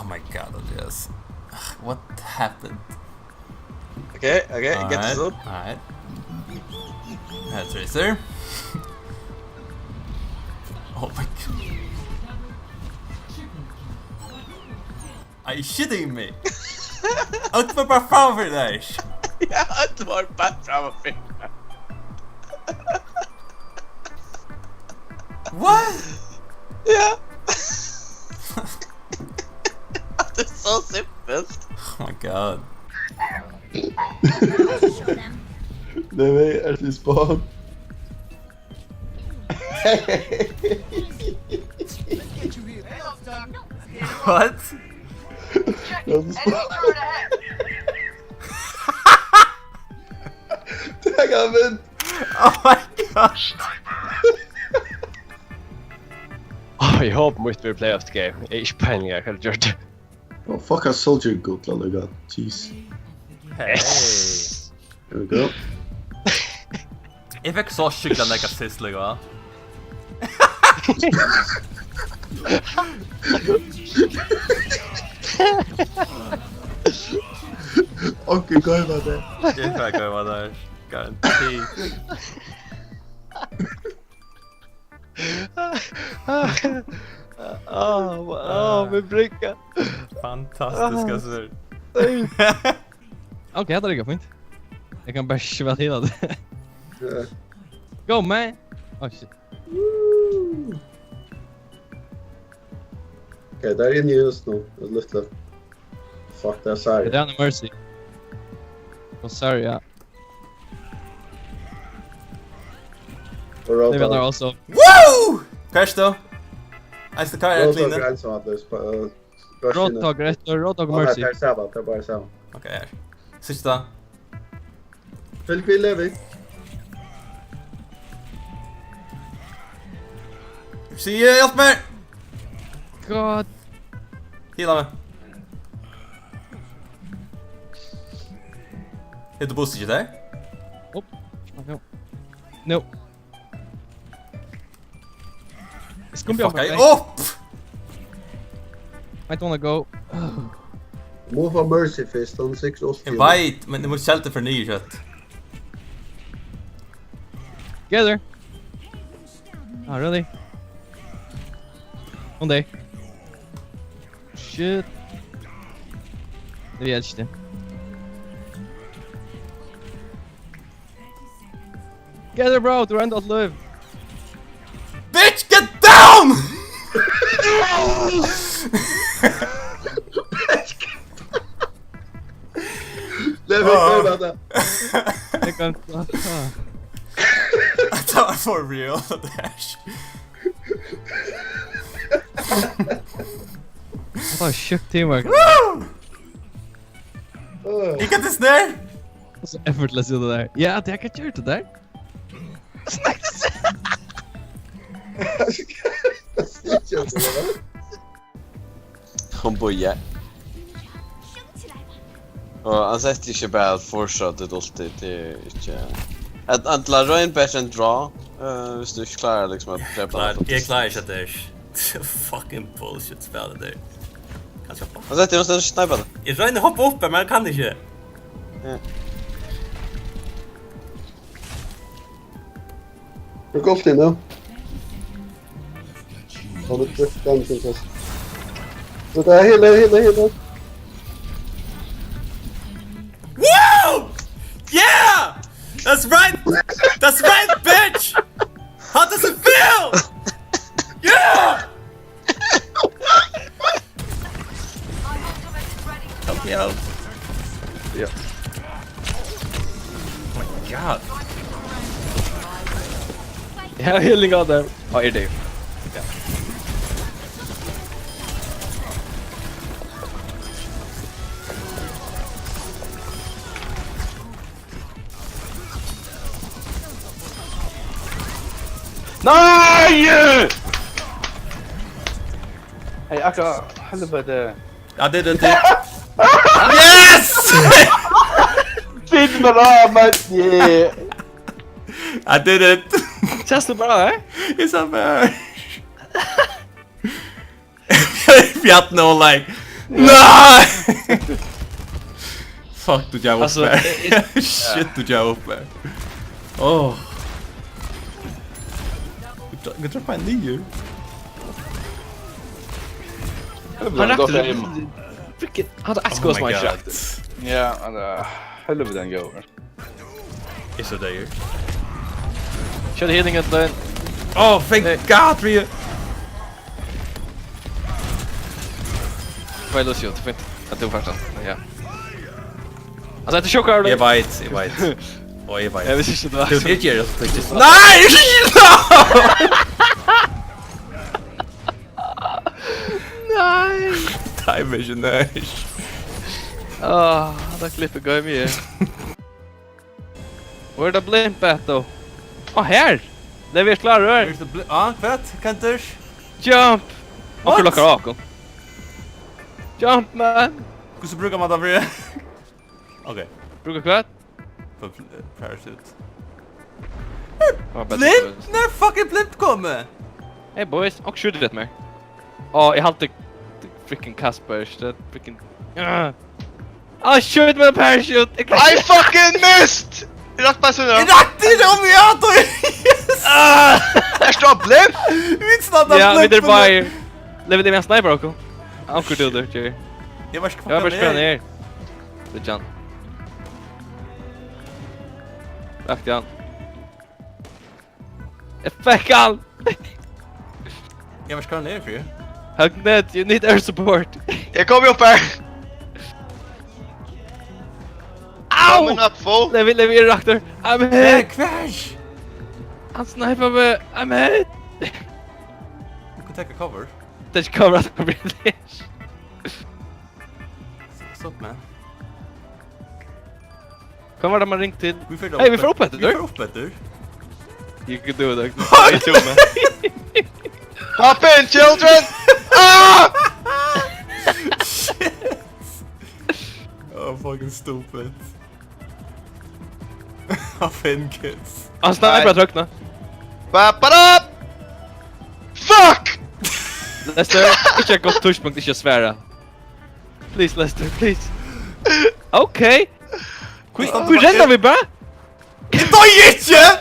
Oh my god, yes. What happened? Okay, get this up. Alright. That's Racer. Oh my god. Are you shitting me? Ut med bara framför dig! Ja, det var bara framför. What? Ja. Det är så simpelt. Oh my god. Det är actually spawn. What? Tag him! Oh my gosh! I hope we will play off the game. It's paying I could just. Oh fuck, a soldier goat land I got. Jeez. Hey. There we go. Jag fick så skickla neka sist va? Onkel går var där. Jag fick gå var där. Garanti. Min bricka. Fantastiska sur. Okej, det är fint. Jag kan bara sväva till det. Go man! Oh shit. Okay, där är inne just nu. A little. Fuck, that's sorry. Down to mercy. Oh sorry, yeah. Maybe they're also. Woo! Crash though. I still can't clean it. Roadhog mercy. Det är bara så. Okej, här. Sista. Följ Levi. Se, hjälp mig! God. Hila mig. Är du boosted där? Oh. No. It's gonna be okay. Upp! Might wanna go. Move a mercy fist on 680. Invite, men du måste shelter för ny kött. Together. Oh really? One day. Shit. Maybe edged it. Together, bro. To end out live. Bitch, get down! Levi, go där. I can't. I thought for real, Dash. Oh shit, teamwork. Woo! You got this there? Så effortless det där. Ja, det kan köra det där. Hon bojar. Och han sätter inte bara fortsatt det alltid det inte. Att la run bättre än draw. Hvis du inte klarar liksom att preppa. Jag klarar inte det. Fucking bullshit spel det där. Kan jag hoppa? Han sätter någonstans och snipar det. Jag rör hoppa upp men jag kan inte. Ja. We're golfed in now. Oh, the drift down the princess. Look, heal. Woo! Yeah! That's right! That's right, bitch! How does it feel? Yeah! Help me out. Ja. Oh my god. Yeah, healing out there. Oh, you're there. Yeah. Nej! Hey, Akka, helvete. I did it. Yes! Fint med det, men yeah. I did it. Känns det bra, eh? It's a bear. Fjat no like. Nej! Fuck, du jag Alltså, uppe. Shit, du jag uppe. Åh. Jag tror på en ny. Han rakte vilket hade Askos my shot. Ja, helvete den går. Is it there? Körde Hendingar då. Oh, thank God for you. Vad löser jag? Fint. Att det var första. Ja. Alltså det chockar dig. Jag vet. Oj, jag vet. Jag visste inte vad. Du ger det faktiskt. Nej! Nej. Time vision där. Det klipper går mig. Where the blimp at då? Här. Det är vi klara. Fett. Kanters. Jump. What? Och lockar av. Jump man. Hur så brukar man ta det? Okej. Brukar kvart. För parachute. Blimp? Blimp? När fucking Blimp kommer? Hey boys, och skjuter det mer. Jag har inte freaking Kaspers, det freaking... shoot med en parachute! I fucking missed! Rakt på sig nu. Rätt i dem jag då! Yes! Där står blimp! It's not a Ja, Blimp! men det är bara... Lever det med en sniper också? Anker du där, Jerry. Jag var Jag bara spelar ner. Det är Jan. Rakt igen. Effekal! Jag var ska ner för ju. Hugnet, you need air support. Jag kommer upp här. Ow! Coming up full. Lever i reaktor. I'm hit! Crash! Han snipar mig. I'm hit! Du kan ta cover. Det är coverat av British. Stopp man. Kom var det man ringt till? Vi får Hej, vi får upp ett, Vi eller? får upp ett, You can do it. Hop in, children! Ah! Oh, fucking stupid. Hop in, kids. Han snipar att rökna. Ba-ba-da! Fuck! Lester, inte gott touchpunkt, inte svära. Please, Lester, please. Okej. Hur räddar vi bara? Inte inte!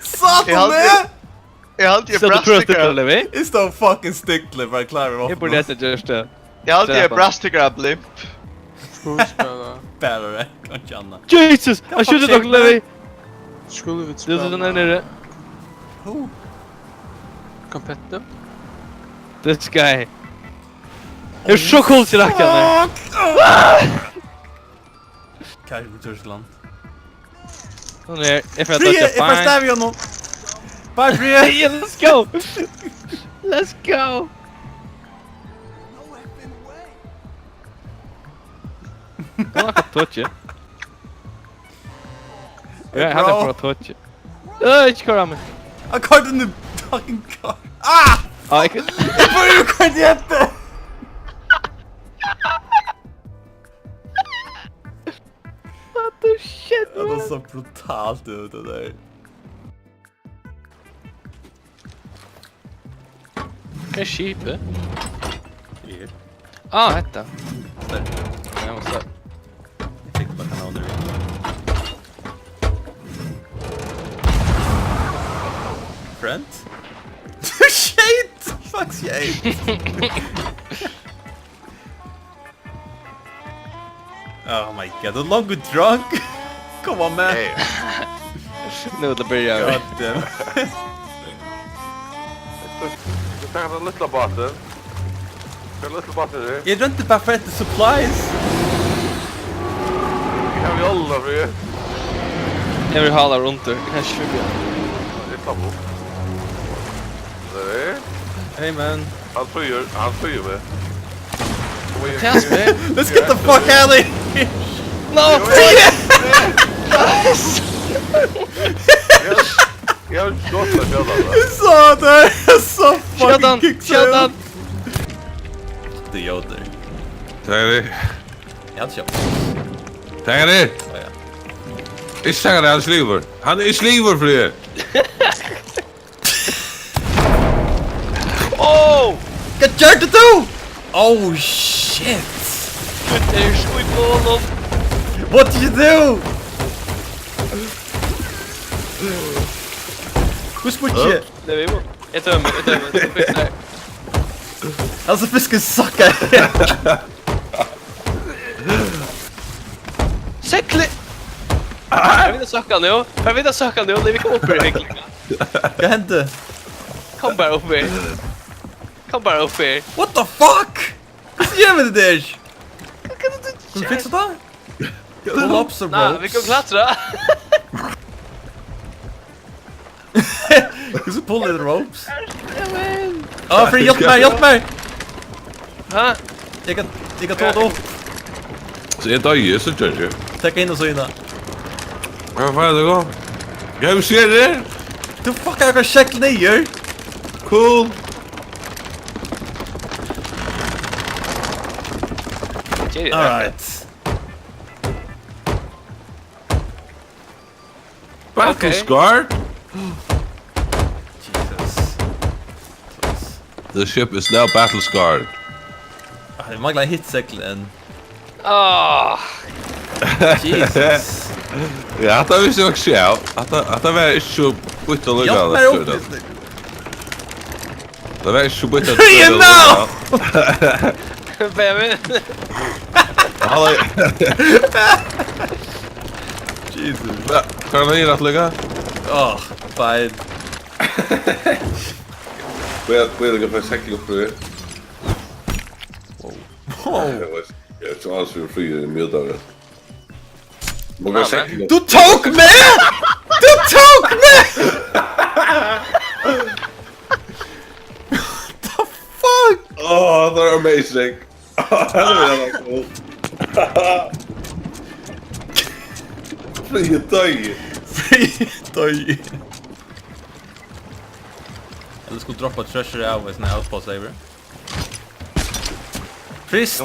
Satan med! Jag har alltid Så du tror att det brastickare. Levi? It's no fucking stickler för att klara av. Jag borde inte just det. Jag har alltid brastickare blimp. Bärare, kan känna. Jesus! Jag skjuter dock Levi! Skulle vi Det är den där nere. Oh. Competitive? This guy. Jag är så cool till rackarna. Kanske på Tyskland. Hon är... Jag får att Fri! jag Jag får stävja honom! Bara fri! Yeah, let's go! Let's go! Jag har fått touch. Jag hade fått touch. Inte kvar mig. Jag kör den nu fucking car. Ah! Ja, jag kan... Jag får ju kvar jätte! What the shit, Ja, man? det såg brutalt ut det där. Kan jag kipa? Here. Hetta. Där. Jag måste... Jag tänkte bara kanaler i. Friend? Shit! Fuck shit! Oh my god, the longer drunk! Come on man! Hey. Nu det börjar. God damn. Du tar en liten basen. En liten basen nu. Är det inte bara för att det är supplies? Kan vi alla för det? Jag vill hala runt det. Kanske 20. Det är samma. Det är... Hey man. Han flyger med. Kasper! Let's get the fuck out of here! No! Jag har skott med fjällarna. Jag sa det! Jag sa fucking Kjödan! Det är Yoder. Tänkare. Jag hade köpt. Tänkare. Ja, ja. Ikke tänkare, han sliver. Han är sliver för det. Oh! Get jerked to do! Oh shit! Det är ju skoj på honom. What did you do? Hur smutje? Det är vi emot. Jag dömer. Fixar. Alltså fisken suckar. Säkle! Jag vill inte söka nu. När vi kommer upp i det verkligen. Vad hände? Kom bara upp här. What the fuck? Vad gör vi det där? Kan du fixa det? Pull up some Nej, ropes. vi kan klättra. You should pull the ropes. Ja, för hjälp mig! Ha? Jag kan ta det upp. Så jag döjer så kör jag. Täcka in och syna. Vad fan är det då? Jag ser det. Du fuck, jag kan checka ner. Cool. Alright. Battle scarred. Jesus. The ship is now battle scarred. Jag manglar hitsäcklen. Jesus. Ja, det visste jag också. Att det var inte så bytt att Hjälp mig upp lite. Det var inte så bytt att Free him now! Baby. Jesus. Kan du att lägga? Oh, fine. Voy a pasar aqui por ver. Wow. Jag tror alltså vi flyger i middagen. Många säkert. Du tog med! What the fuck? Oh, they're amazing. Det är jävla coolt. Flyger döj. Eller skulle droppa treasure av en outpost saver. Please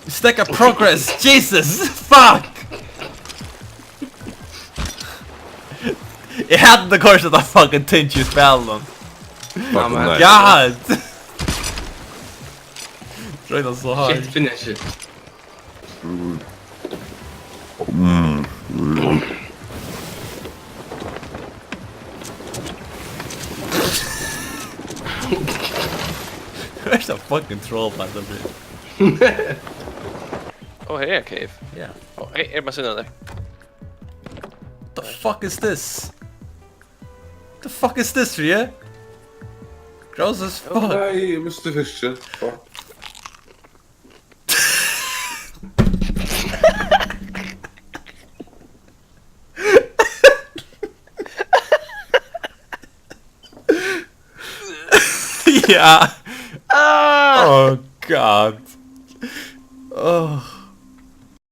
stack a progress. Jesus, fuck. Jag hade det korset att fucking tinge i spelen. Fucking nice. God. Redan så här. Shit, finish it. Värsta fucking troll man det blir. Oh, här är cave. Yeah. Oh, hej, är maskinen där? The fuck is this? The fuck is this for you? Gross as fuck. Nej, Mr. Fischer. Fuck. Yeah. Oh god. Oh.